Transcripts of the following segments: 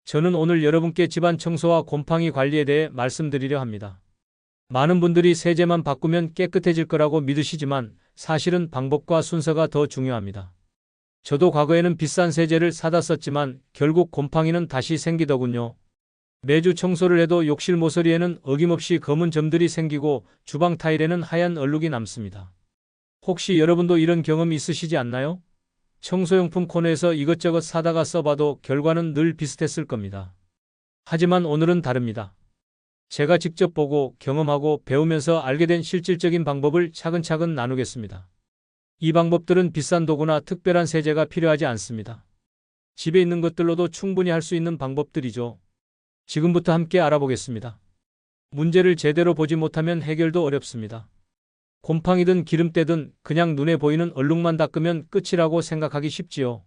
저는 오늘 여러분께 집안 청소와 곰팡이 관리에 대해 말씀드리려 합니다. 많은 분들이 세제만 바꾸면 깨끗해질 거라고 믿으시지만 사실은 방법과 순서가 더 중요합니다. 저도 과거에는 비싼 세제를 사다 썼지만 결국 곰팡이는 다시 생기더군요. 매주 청소를 해도 욕실 모서리에는 어김없이 검은 점들이 생기고 주방 타일에는 하얀 얼룩이 남습니다. 혹시 여러분도 이런 경험 있으시지 않나요? 청소용품 코너에서 이것저것 사다가 써봐도 결과는 늘 비슷했을 겁니다. 하지만 오늘은 다릅니다. 제가 직접 보고 경험하고 배우면서 알게 된 실질적인 방법을 차근차근 나누겠습니다. 이 방법들은 비싼 도구나 특별한 세제가 필요하지 않습니다. 집에 있는 것들로도 충분히 할 수 있는 방법들이죠. 지금부터 함께 알아보겠습니다. 문제를 제대로 보지 못하면 해결도 어렵습니다. 곰팡이든 기름때든 그냥 눈에 보이는 얼룩만 닦으면 끝이라고 생각하기 쉽지요.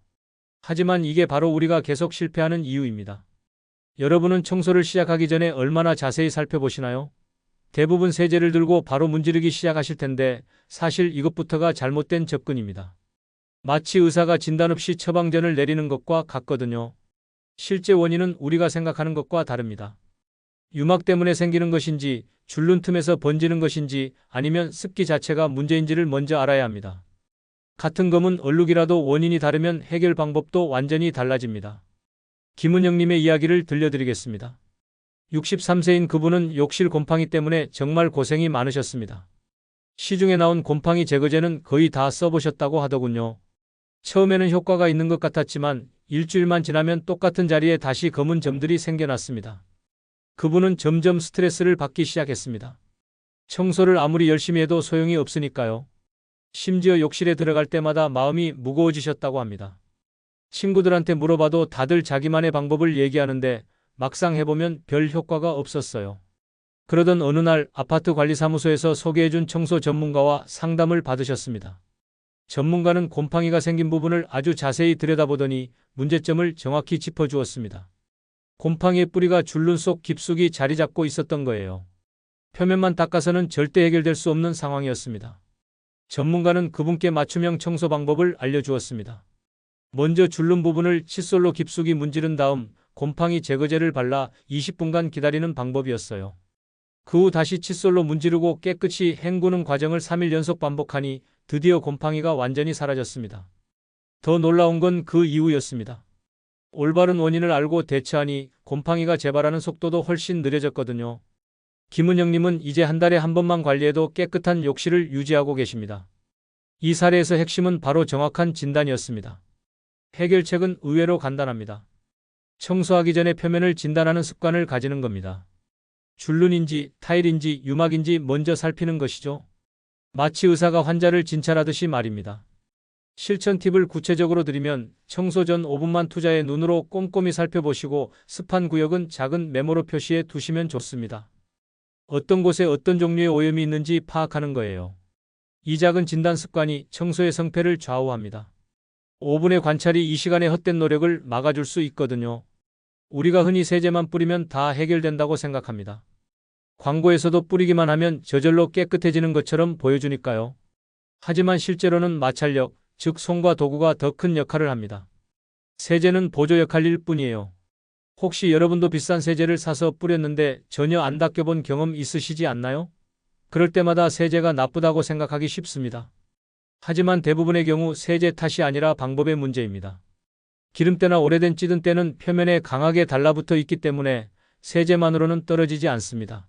하지만 이게 바로 우리가 계속 실패하는 이유입니다. 여러분은 청소를 시작하기 전에 얼마나 자세히 살펴보시나요? 대부분 세제를 들고 바로 문지르기 시작하실 텐데 사실 이것부터가 잘못된 접근입니다. 마치 의사가 진단 없이 처방전을 내리는 것과 같거든요. 실제 원인은 우리가 생각하는 것과 다릅니다. 유막 때문에 생기는 것인지, 줄눈 틈에서 번지는 것인지, 아니면 습기 자체가 문제인지를 먼저 알아야 합니다. 같은 검은 얼룩이라도 원인이 다르면 해결 방법도 완전히 달라집니다. 김은영님의 이야기를 들려드리겠습니다. 63세인 그분은 욕실 곰팡이 때문에 정말 고생이 많으셨습니다. 시중에 나온 곰팡이 제거제는 거의 다 써보셨다고 하더군요. 처음에는 효과가 있는 것 같았지만 일주일만 지나면 똑같은 자리에 다시 검은 점들이 생겨났습니다. 그분은 점점 스트레스를 받기 시작했습니다. 청소를 아무리 열심히 해도 소용이 없으니까요. 심지어 욕실에 들어갈 때마다 마음이 무거워지셨다고 합니다. 친구들한테 물어봐도 다들 자기만의 방법을 얘기하는데 막상 해보면 별 효과가 없었어요. 그러던 어느 날 아파트 관리사무소에서 소개해준 청소 전문가와 상담을 받으셨습니다. 전문가는 곰팡이가 생긴 부분을 아주 자세히 들여다보더니 문제점을 정확히 짚어주었습니다. 곰팡이의 뿌리가 줄눈 속 깊숙이 자리 잡고 있었던 거예요. 표면만 닦아서는 절대 해결될 수 없는 상황이었습니다. 전문가는 그분께 맞춤형 청소 방법을 알려주었습니다. 먼저 줄눈 부분을 칫솔로 깊숙이 문지른 다음 곰팡이 제거제를 발라 20분간 기다리는 방법이었어요. 그 후 다시 칫솔로 문지르고 깨끗이 헹구는 과정을 3일 연속 반복하니 드디어 곰팡이가 완전히 사라졌습니다. 더 놀라운 건 그 이후였습니다. 올바른 원인을 알고 대처하니 곰팡이가 재발하는 속도도 훨씬 느려졌거든요. 김은영님은 이제 한 달에 한 번만 관리해도 깨끗한 욕실을 유지하고 계십니다. 이 사례에서 핵심은 바로 정확한 진단이었습니다. 해결책은 의외로 간단합니다. 청소하기 전에 표면을 진단하는 습관을 가지는 겁니다. 줄눈인지 타일인지 유막인지 먼저 살피는 것이죠. 마치 의사가 환자를 진찰하듯이 말입니다. 실천 팁을 구체적으로 드리면 청소 전 5분만 투자해 눈으로 꼼꼼히 살펴보시고 습한 구역은 작은 메모로 표시해 두시면 좋습니다. 어떤 곳에 어떤 종류의 오염이 있는지 파악하는 거예요. 이 작은 진단 습관이 청소의 성패를 좌우합니다. 5분의 관찰이 이 시간의 헛된 노력을 막아줄 수 있거든요. 우리가 흔히 세제만 뿌리면 다 해결된다고 생각합니다. 광고에서도 뿌리기만 하면 저절로 깨끗해지는 것처럼 보여주니까요. 하지만 실제로는 마찰력, 즉 손과 도구가 더 큰 역할을 합니다. 세제는 보조 역할일 뿐이에요. 혹시 여러분도 비싼 세제를 사서 뿌렸는데 전혀 안 닦여본 경험 있으시지 않나요? 그럴 때마다 세제가 나쁘다고 생각하기 쉽습니다. 하지만 대부분의 경우 세제 탓이 아니라 방법의 문제입니다. 기름때나 오래된 찌든 때는 표면에 강하게 달라붙어 있기 때문에 세제만으로는 떨어지지 않습니다.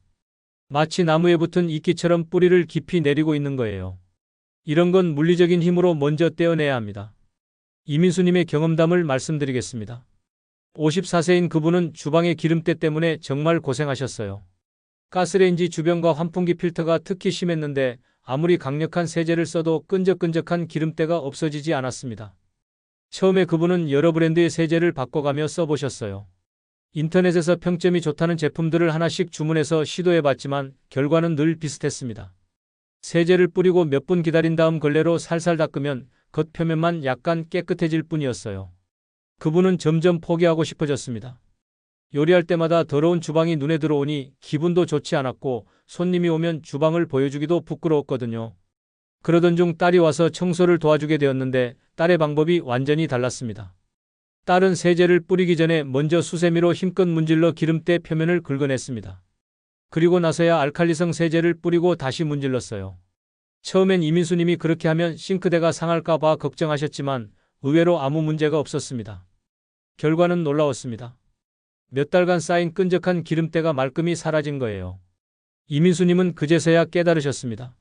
마치 나무에 붙은 이끼처럼 뿌리를 깊이 내리고 있는 거예요. 이런 건 물리적인 힘으로 먼저 떼어내야 합니다. 이민수님의 경험담을 말씀드리겠습니다. 54세인 그분은 주방의 기름때 때문에 정말 고생하셨어요. 가스레인지 주변과 환풍기 필터가 특히 심했는데 아무리 강력한 세제를 써도 끈적끈적한 기름때가 없어지지 않았습니다. 처음에 그분은 여러 브랜드의 세제를 바꿔가며 써보셨어요. 인터넷에서 평점이 좋다는 제품들을 하나씩 주문해서 시도해봤지만 결과는 늘 비슷했습니다. 세제를 뿌리고 몇 분 기다린 다음 걸레로 살살 닦으면 겉표면만 약간 깨끗해질 뿐이었어요. 그분은 점점 포기하고 싶어졌습니다. 요리할 때마다 더러운 주방이 눈에 들어오니 기분도 좋지 않았고 손님이 오면 주방을 보여주기도 부끄러웠거든요. 그러던 중 딸이 와서 청소를 도와주게 되었는데 딸의 방법이 완전히 달랐습니다. 딸은 세제를 뿌리기 전에 먼저 수세미로 힘껏 문질러 기름때 표면을 긁어냈습니다. 그리고 나서야 알칼리성 세제를 뿌리고 다시 문질렀어요. 처음엔 이민수님이 그렇게 하면 싱크대가 상할까 봐 걱정하셨지만 의외로 아무 문제가 없었습니다. 결과는 놀라웠습니다. 몇 달간 쌓인 끈적한 기름때가 말끔히 사라진 거예요. 이민수님은 그제서야 깨달으셨습니다.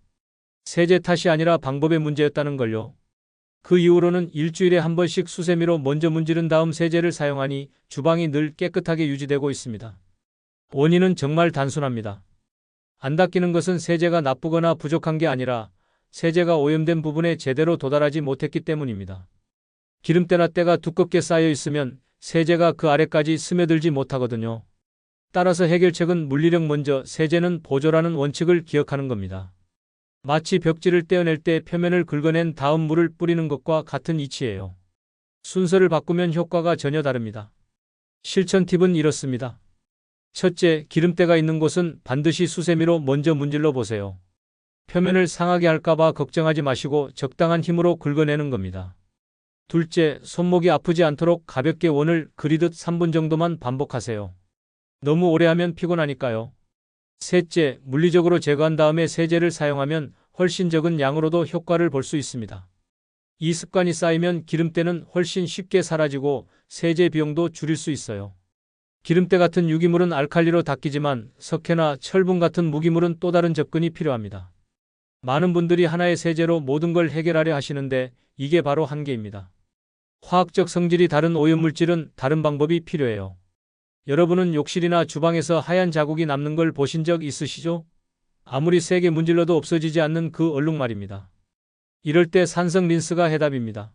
세제 탓이 아니라 방법의 문제였다는 걸요. 그 이후로는 일주일에 한 번씩 수세미로 먼저 문지른 다음 세제를 사용하니 주방이 늘 깨끗하게 유지되고 있습니다. 원인은 정말 단순합니다. 안 닦이는 것은 세제가 나쁘거나 부족한 게 아니라 세제가 오염된 부분에 제대로 도달하지 못했기 때문입니다. 기름때나 때가 두껍게 쌓여 있으면 세제가 그 아래까지 스며들지 못하거든요. 따라서 해결책은 물리력 먼저 세제는 보조라는 원칙을 기억하는 겁니다. 마치 벽지를 떼어낼 때 표면을 긁어낸 다음 물을 뿌리는 것과 같은 이치예요. 순서를 바꾸면 효과가 전혀 다릅니다. 실천 팁은 이렇습니다. 첫째, 기름때가 있는 곳은 반드시 수세미로 먼저 문질러 보세요. 표면을 상하게 할까봐 걱정하지 마시고 적당한 힘으로 긁어내는 겁니다. 둘째, 손목이 아프지 않도록 가볍게 원을 그리듯 3분 정도만 반복하세요. 너무 오래 하면 피곤하니까요. 셋째, 물리적으로 제거한 다음에 세제를 사용하면 훨씬 적은 양으로도 효과를 볼 수 있습니다. 이 습관이 쌓이면 기름때는 훨씬 쉽게 사라지고 세제 비용도 줄일 수 있어요. 기름때 같은 유기물은 알칼리로 닦이지만 석회나 철분 같은 무기물은 또 다른 접근이 필요합니다. 많은 분들이 하나의 세제로 모든 걸 해결하려 하시는데 이게 바로 한계입니다. 화학적 성질이 다른 오염물질은 다른 방법이 필요해요. 여러분은 욕실이나 주방에서 하얀 자국이 남는 걸 보신 적 있으시죠? 아무리 세게 문질러도 없어지지 않는 그 얼룩 말입니다. 이럴 때 산성 린스가 해답입니다.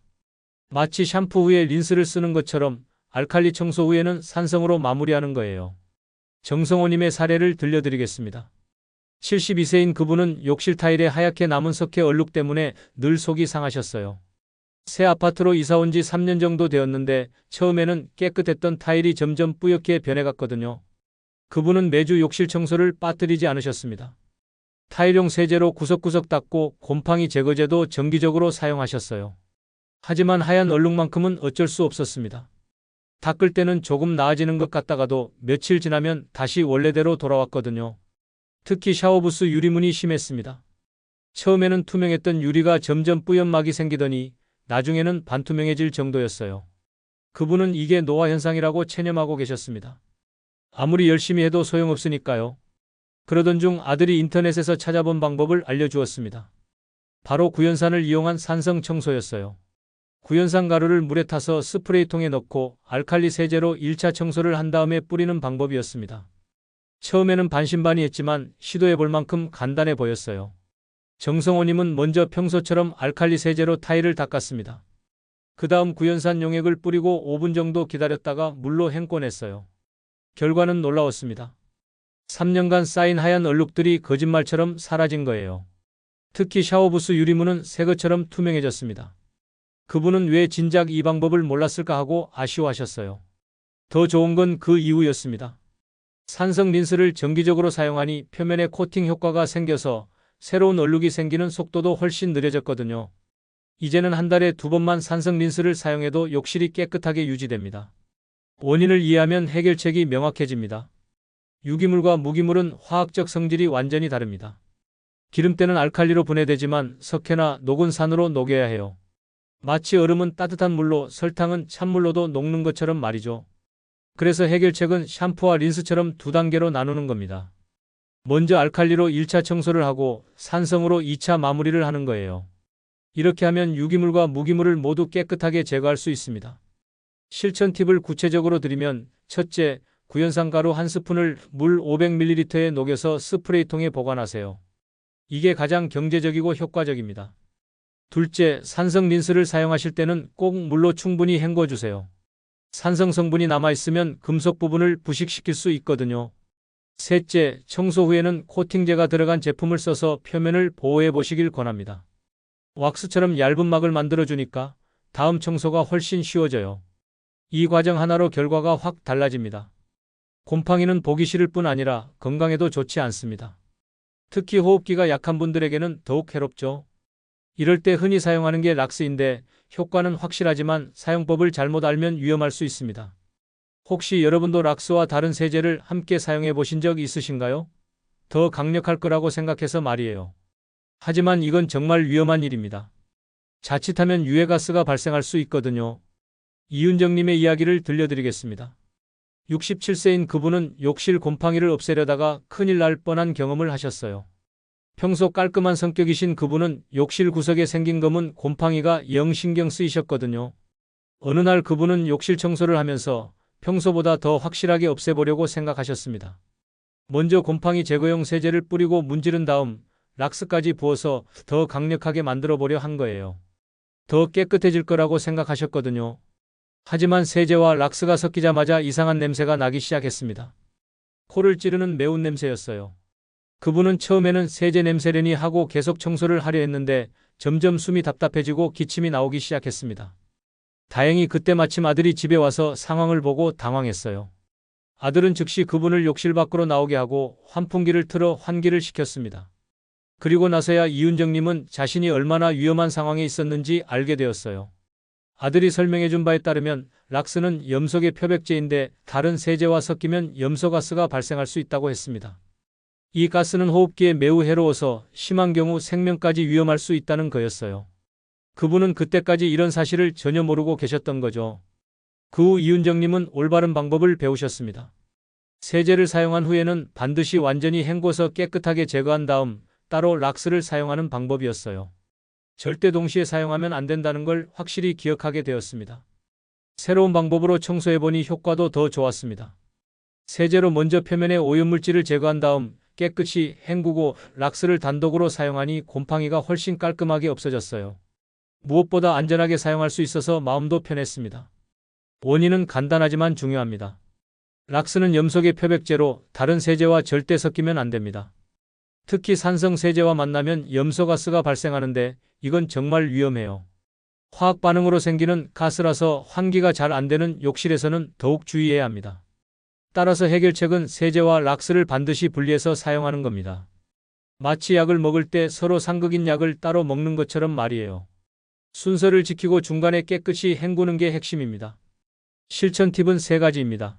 마치 샴푸 후에 린스를 쓰는 것처럼 알칼리 청소 후에는 산성으로 마무리하는 거예요. 정성호님의 사례를 들려드리겠습니다. 72세인 그분은 욕실 타일에 하얗게 남은 석회 얼룩 때문에 늘 속이 상하셨어요. 새 아파트로 이사 온 지 3년 정도 되었는데 처음에는 깨끗했던 타일이 점점 뿌옇게 변해갔거든요. 그분은 매주 욕실 청소를 빠뜨리지 않으셨습니다. 타일용 세제로 구석구석 닦고 곰팡이 제거제도 정기적으로 사용하셨어요. 하지만 하얀 얼룩만큼은 어쩔 수 없었습니다. 닦을 때는 조금 나아지는 것 같다가도 며칠 지나면 다시 원래대로 돌아왔거든요. 특히 샤워부스 유리문이 심했습니다. 처음에는 투명했던 유리가 점점 뿌연막이 생기더니 나중에는 반투명해질 정도였어요. 그분은 이게 노화 현상이라고 체념하고 계셨습니다. 아무리 열심히 해도 소용없으니까요. 그러던 중 아들이 인터넷에서 찾아본 방법을 알려주었습니다. 바로 구연산을 이용한 산성 청소였어요. 구연산 가루를 물에 타서 스프레이통에 넣고 알칼리 세제로 1차 청소를 한 다음에 뿌리는 방법이었습니다. 처음에는 반신반의했지만 시도해볼 만큼 간단해 보였어요. 정성호님은 먼저 평소처럼 알칼리 세제로 타일을 닦았습니다. 그 다음 구연산 용액을 뿌리고 5분 정도 기다렸다가 물로 헹궈냈어요. 결과는 놀라웠습니다. 3년간 쌓인 하얀 얼룩들이 거짓말처럼 사라진 거예요. 특히 샤워부스 유리문은 새 것처럼 투명해졌습니다. 그분은 왜 진작 이 방법을 몰랐을까 하고 아쉬워하셨어요. 더 좋은 건 그 이유였습니다. 산성 린스를 정기적으로 사용하니 표면에 코팅 효과가 생겨서 새로운 얼룩이 생기는 속도도 훨씬 느려졌거든요. 이제는 한 달에 2번만 산성 린스를 사용해도 욕실이 깨끗하게 유지됩니다. 원인을 이해하면 해결책이 명확해집니다. 유기물과 무기물은 화학적 성질이 완전히 다릅니다. 기름때는 알칼리로 분해되지만 석회나 녹은 산으로 녹여야 해요. 마치 얼음은 따뜻한 물로 설탕은 찬물로도 녹는 것처럼 말이죠. 그래서 해결책은 샴푸와 린스처럼 2단계로 나누는 겁니다. 먼저 알칼리로 1차 청소를 하고 산성으로 2차 마무리를 하는 거예요. 이렇게 하면 유기물과 무기물을 모두 깨끗하게 제거할 수 있습니다. 실천 팁을 구체적으로 드리면 첫째, 구연산 가루 1스푼을 물 500ml에 녹여서 스프레이통에 보관하세요. 이게 가장 경제적이고 효과적입니다. 둘째, 산성 린스를 사용하실 때는 꼭 물로 충분히 헹궈주세요. 산성 성분이 남아있으면 금속 부분을 부식시킬 수 있거든요. 셋째, 청소 후에는 코팅제가 들어간 제품을 써서 표면을 보호해 보시길 권합니다. 왁스처럼 얇은 막을 만들어주니까 다음 청소가 훨씬 쉬워져요. 이 과정 하나로 결과가 확 달라집니다. 곰팡이는 보기 싫을 뿐 아니라 건강에도 좋지 않습니다. 특히 호흡기가 약한 분들에게는 더욱 해롭죠. 이럴 때 흔히 사용하는 게 락스인데 효과는 확실하지만 사용법을 잘못 알면 위험할 수 있습니다. 혹시 여러분도 락스와 다른 세제를 함께 사용해 보신 적 있으신가요? 더 강력할 거라고 생각해서 말이에요. 하지만 이건 정말 위험한 일입니다. 자칫하면 유해가스가 발생할 수 있거든요. 이윤정님의 이야기를 들려드리겠습니다. 67세인 그분은 욕실 곰팡이를 없애려다가 큰일 날 뻔한 경험을 하셨어요. 평소 깔끔한 성격이신 그분은 욕실 구석에 생긴 검은 곰팡이가 영 신경 쓰이셨거든요. 어느 날 그분은 욕실 청소를 하면서 평소보다 더 확실하게 없애보려고 생각하셨습니다. 먼저 곰팡이 제거용 세제를 뿌리고 문지른 다음 락스까지 부어서 더 강력하게 만들어 보려 한 거예요. 더 깨끗해질 거라고 생각하셨거든요. 하지만 세제와 락스가 섞이자마자 이상한 냄새가 나기 시작했습니다. 코를 찌르는 매운 냄새였어요. 그분은 처음에는 세제 냄새려니 하고 계속 청소를 하려 했는데 점점 숨이 답답해지고 기침이 나오기 시작했습니다. 다행히 그때 마침 아들이 집에 와서 상황을 보고 당황했어요. 아들은 즉시 그분을 욕실 밖으로 나오게 하고 환풍기를 틀어 환기를 시켰습니다. 그리고 나서야 이윤정님은 자신이 얼마나 위험한 상황에 있었는지 알게 되었어요. 아들이 설명해준 바에 따르면 락스는 염소계 표백제인데 다른 세제와 섞이면 염소가스가 발생할 수 있다고 했습니다. 이 가스는 호흡기에 매우 해로워서 심한 경우 생명까지 위험할 수 있다는 거였어요. 그분은 그때까지 이런 사실을 전혀 모르고 계셨던 거죠. 그 후 이윤정님은 올바른 방법을 배우셨습니다. 세제를 사용한 후에는 반드시 완전히 헹궈서 깨끗하게 제거한 다음 따로 락스를 사용하는 방법이었어요. 절대 동시에 사용하면 안 된다는 걸 확실히 기억하게 되었습니다. 새로운 방법으로 청소해보니 효과도 더 좋았습니다. 세제로 먼저 표면의 오염물질을 제거한 다음 깨끗이 헹구고 락스를 단독으로 사용하니 곰팡이가 훨씬 깔끔하게 없어졌어요. 무엇보다 안전하게 사용할 수 있어서 마음도 편했습니다. 원인은 간단하지만 중요합니다. 락스는 염소계 표백제로 다른 세제와 절대 섞이면 안 됩니다. 특히 산성 세제와 만나면 염소가스가 발생하는데 이건 정말 위험해요. 화학 반응으로 생기는 가스라서 환기가 잘 안 되는 욕실에서는 더욱 주의해야 합니다. 따라서 해결책은 세제와 락스를 반드시 분리해서 사용하는 겁니다. 마치 약을 먹을 때 서로 상극인 약을 따로 먹는 것처럼 말이에요. 순서를 지키고 중간에 깨끗이 헹구는 게 핵심입니다. 실천 팁은 3가지입니다.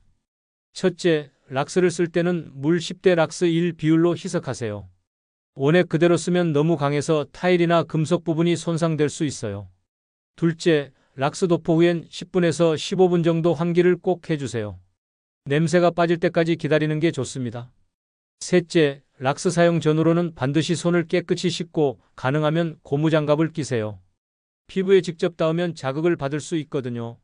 첫째, 락스를 쓸 때는 물 10대 락스 1 비율로 희석하세요. 원액 그대로 쓰면 너무 강해서 타일이나 금속 부분이 손상될 수 있어요. 둘째, 락스 도포 후엔 10분에서 15분 정도 환기를 꼭 해주세요. 냄새가 빠질 때까지 기다리는 게 좋습니다. 셋째, 락스 사용 전후로는 반드시 손을 깨끗이 씻고 가능하면 고무장갑을 끼세요. 피부에 직접 닿으면 자극을 받을 수 있거든요.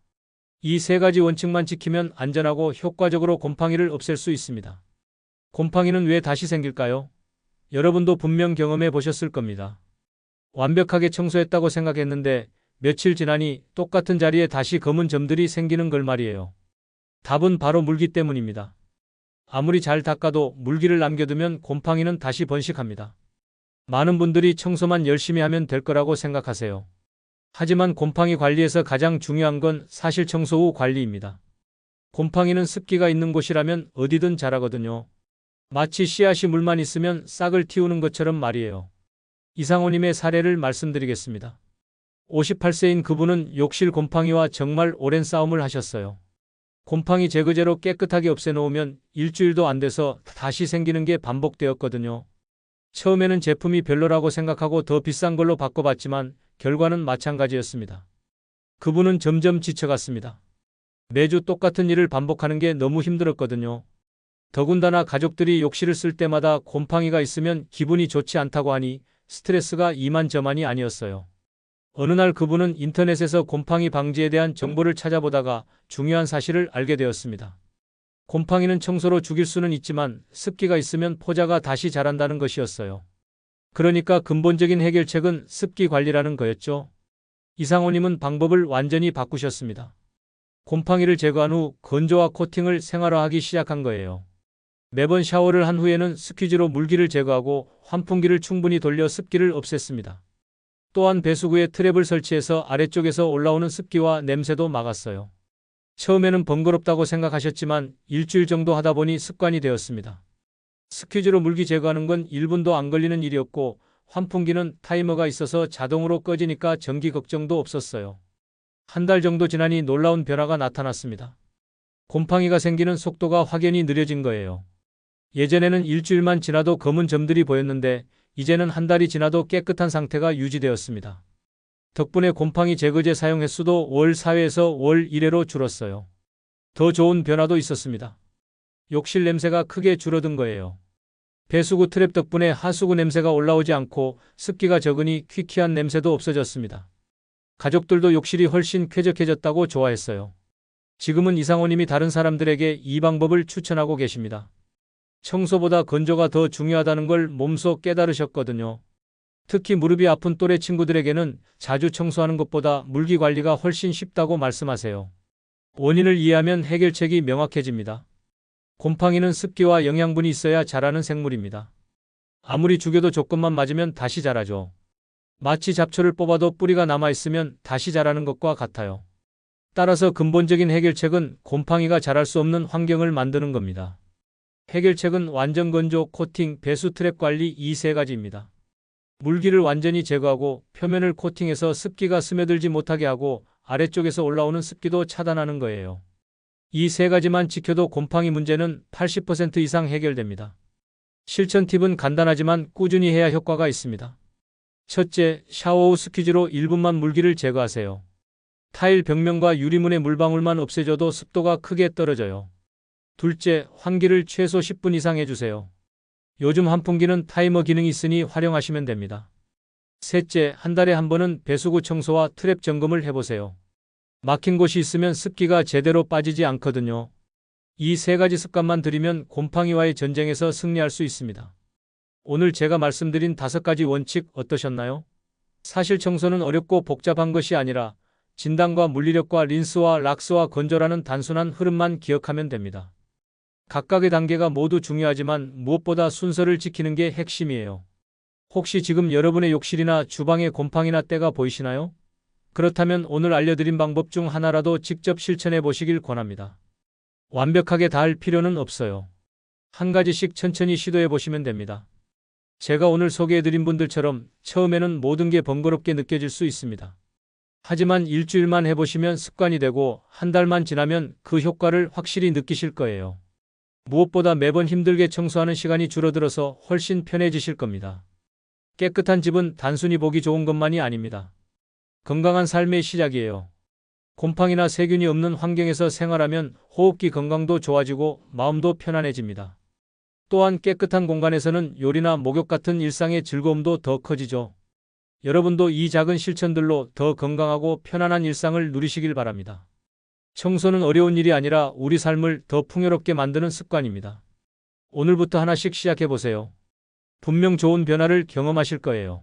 이 3가지 원칙만 지키면 안전하고 효과적으로 곰팡이를 없앨 수 있습니다. 곰팡이는 왜 다시 생길까요? 여러분도 분명 경험해 보셨을 겁니다. 완벽하게 청소했다고 생각했는데 며칠 지나니 똑같은 자리에 다시 검은 점들이 생기는 걸 말이에요. 답은 바로 물기 때문입니다. 아무리 잘 닦아도 물기를 남겨두면 곰팡이는 다시 번식합니다. 많은 분들이 청소만 열심히 하면 될 거라고 생각하세요. 하지만 곰팡이 관리에서 가장 중요한 건 사실 청소 후 관리입니다. 곰팡이는 습기가 있는 곳이라면 어디든 자라거든요. 마치 씨앗이 물만 있으면 싹을 틔우는 것처럼 말이에요. 이상호님의 사례를 말씀드리겠습니다. 58세인 그분은 욕실 곰팡이와 정말 오랜 싸움을 하셨어요. 곰팡이 제거제로 깨끗하게 없애놓으면 일주일도 안 돼서 다시 생기는 게 반복되었거든요. 처음에는 제품이 별로라고 생각하고 더 비싼 걸로 바꿔봤지만 결과는 마찬가지였습니다. 그분은 점점 지쳐갔습니다. 매주 똑같은 일을 반복하는 게 너무 힘들었거든요. 더군다나 가족들이 욕실을 쓸 때마다 곰팡이가 있으면 기분이 좋지 않다고 하니 스트레스가 이만저만이 아니었어요. 어느 날 그분은 인터넷에서 곰팡이 방지에 대한 정보를 찾아보다가 중요한 사실을 알게 되었습니다. 곰팡이는 청소로 죽일 수는 있지만 습기가 있으면 포자가 다시 자란다는 것이었어요. 그러니까 근본적인 해결책은 습기 관리라는 거였죠. 이상호님은 방법을 완전히 바꾸셨습니다. 곰팡이를 제거한 후 건조와 코팅을 생활화하기 시작한 거예요. 매번 샤워를 한 후에는 스퀴즈로 물기를 제거하고 환풍기를 충분히 돌려 습기를 없앴습니다. 또한 배수구에 트랩을 설치해서 아래쪽에서 올라오는 습기와 냄새도 막았어요. 처음에는 번거롭다고 생각하셨지만 일주일 정도 하다 보니 습관이 되었습니다. 스퀴즈로 물기 제거하는 건 1분도 안 걸리는 일이었고 환풍기는 타이머가 있어서 자동으로 꺼지니까 전기 걱정도 없었어요. 한 달 정도 지나니 놀라운 변화가 나타났습니다. 곰팡이가 생기는 속도가 확연히 느려진 거예요. 예전에는 일주일만 지나도 검은 점들이 보였는데 이제는 한 달이 지나도 깨끗한 상태가 유지되었습니다. 덕분에 곰팡이 제거제 사용 횟수도 월 4회에서 월 1회로 줄었어요. 더 좋은 변화도 있었습니다. 욕실 냄새가 크게 줄어든 거예요. 배수구 트랩 덕분에 하수구 냄새가 올라오지 않고 습기가 적으니 퀴퀴한 냄새도 없어졌습니다. 가족들도 욕실이 훨씬 쾌적해졌다고 좋아했어요. 지금은 이상호님이 다른 사람들에게 이 방법을 추천하고 계십니다. 청소보다 건조가 더 중요하다는 걸 몸소 깨달으셨거든요. 특히 무릎이 아픈 또래 친구들에게는 자주 청소하는 것보다 물기 관리가 훨씬 쉽다고 말씀하세요. 원인을 이해하면 해결책이 명확해집니다. 곰팡이는 습기와 영양분이 있어야 자라는 생물입니다. 아무리 죽여도 조건만 맞으면 다시 자라죠. 마치 잡초를 뽑아도 뿌리가 남아있으면 다시 자라는 것과 같아요. 따라서 근본적인 해결책은 곰팡이가 자랄 수 없는 환경을 만드는 겁니다. 해결책은 완전 건조, 코팅, 배수 트랩 관리 이 세 가지입니다. 물기를 완전히 제거하고 표면을 코팅해서 습기가 스며들지 못하게 하고 아래쪽에서 올라오는 습기도 차단하는 거예요. 이 세 가지만 지켜도 곰팡이 문제는 80% 이상 해결됩니다. 실천 팁은 간단하지만 꾸준히 해야 효과가 있습니다. 첫째, 샤워 후 스퀴즈로 1분만 물기를 제거하세요. 타일 벽면과 유리문의 물방울만 없애줘도 습도가 크게 떨어져요. 둘째, 환기를 최소 10분 이상 해주세요. 요즘 환풍기는 타이머 기능이 있으니 활용하시면 됩니다. 셋째, 한 달에 한 번은 배수구 청소와 트랩 점검을 해보세요. 막힌 곳이 있으면 습기가 제대로 빠지지 않거든요. 이 세 가지 습관만 들이면 곰팡이와의 전쟁에서 승리할 수 있습니다. 오늘 제가 말씀드린 5가지 원칙 어떠셨나요? 사실 청소는 어렵고 복잡한 것이 아니라 진단과 물리력과 린스와 락스와 건조라는 단순한 흐름만 기억하면 됩니다. 각각의 단계가 모두 중요하지만 무엇보다 순서를 지키는 게 핵심이에요. 혹시 지금 여러분의 욕실이나 주방에 곰팡이나 때가 보이시나요? 그렇다면 오늘 알려드린 방법 중 하나라도 직접 실천해 보시길 권합니다. 완벽하게 다 할 필요는 없어요. 한 가지씩 천천히 시도해 보시면 됩니다. 제가 오늘 소개해드린 분들처럼 처음에는 모든 게 번거롭게 느껴질 수 있습니다. 하지만 일주일만 해보시면 습관이 되고 한 달만 지나면 그 효과를 확실히 느끼실 거예요. 무엇보다 매번 힘들게 청소하는 시간이 줄어들어서 훨씬 편해지실 겁니다. 깨끗한 집은 단순히 보기 좋은 것만이 아닙니다. 건강한 삶의 시작이에요. 곰팡이나 세균이 없는 환경에서 생활하면 호흡기 건강도 좋아지고 마음도 편안해집니다. 또한 깨끗한 공간에서는 요리나 목욕 같은 일상의 즐거움도 더 커지죠. 여러분도 이 작은 실천들로 더 건강하고 편안한 일상을 누리시길 바랍니다. 청소는 어려운 일이 아니라 우리 삶을 더 풍요롭게 만드는 습관입니다. 오늘부터 하나씩 시작해보세요. 분명 좋은 변화를 경험하실 거예요.